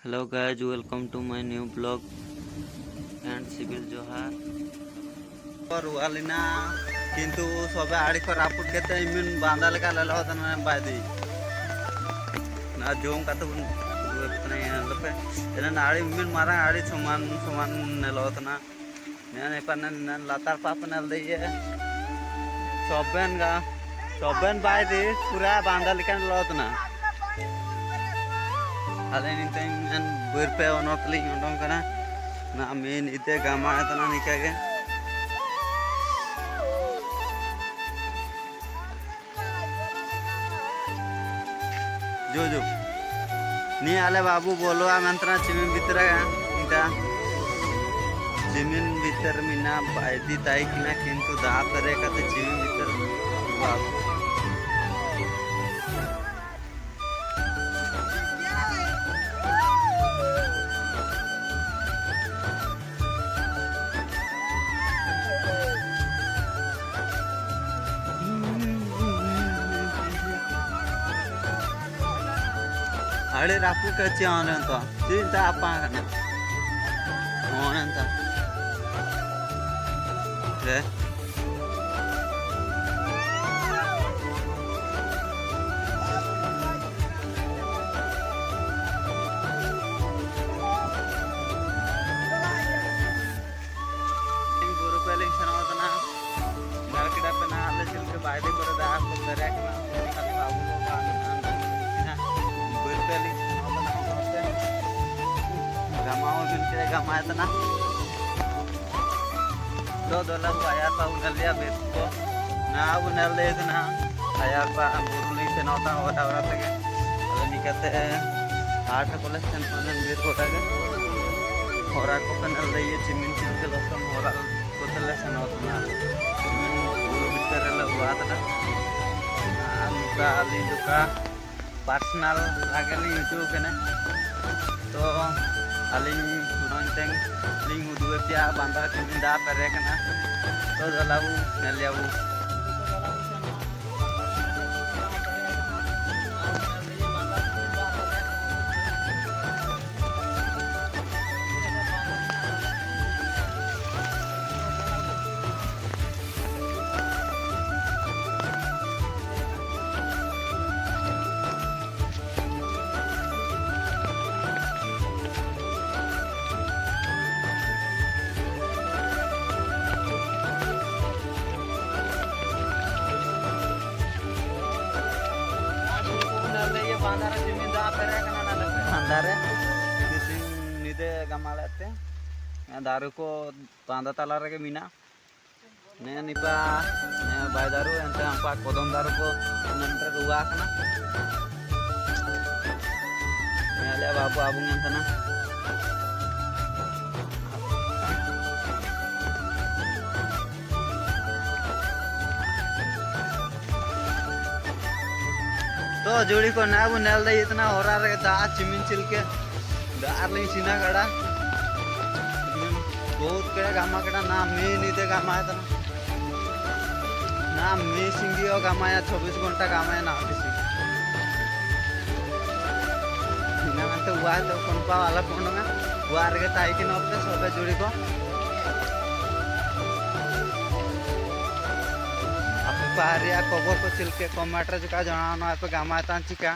hello guys, welcome to my new blog and सिविल जोहार और वालिना किंतु सबे आड़ी को रापुट केते इमिन बांधा लेका लेलो तना बादी ना जोम काते बुन दुपने लपे एना आड़ी इमिन मारा आड़ी समान समान नेलो तना ने पन लातार पापनल दे सोबेन बादी पूरा बांधा लेका लेलो तना अले नितेन बरपे ओनोतली ओंडों कना ना मेन इते गामा तना निका के जो जो नी आले बाबू बोलो मंत्रा चिमिन भीतर इंटा चिमिन भीतर मिना बायदी ताई किना किंतु दा परे कते चिमिन भीतर बाबू अड़े रापू कच्चे आने तो चिंता आपा करना आने तो रे गुरु पहले इंसान होता ना घर के डब्बे ना आले चिल के बायदे पर दाग को करे कि ना खाली बाबू को काम पहले गमाओ बिल्कुल गमाया था ना दो डॉलर को आया था उन्हें लिया बेच को ना उन्हें ले इतना आया था बुरुली से नौता और तक अगर निकलते आठ कॉलेज से उन्हें बेच को तक और को पहले ले ये चिमिन चिमके लोग और को तले से नौता ना चिमिन बुरु बितर ले हुआ था ना अली दुका पर्सनल आगे ली यूट्यूब के ना तो अलिंग नॉइंटेंग लिंग उदुए पिया बांधा चिमिन दा परे कना तो दलाऊ नेलियाऊ बांधारा जमीन दा पेरे कना ना ले बांधारे किसी निदे गमालते दारू को बांधा ताला रे मीना ने निपा ने बायदारू एंते अंपा कोदम दारू को नंतर रुआ कना ने ले बाबू आबुंग एंतना तो जोड़ी को ना वो नेल दे इतना हो रहा है दा चिमिन चिल के दार्लिंग सीना कड़ा बहुत कड़ा गामा कड़ा ना मैं नहीं दे गामा है ना मैं सिंगियो गामा या 24 घंटा गामा है ना किसी ना तो हुआ तो कौन पा वाला कौन ना वो आ रहे ताई के नौकते सोबे जोड़ी को पारिया कबर को चिलके कमाटर जो का जाना पे गामा तान चिका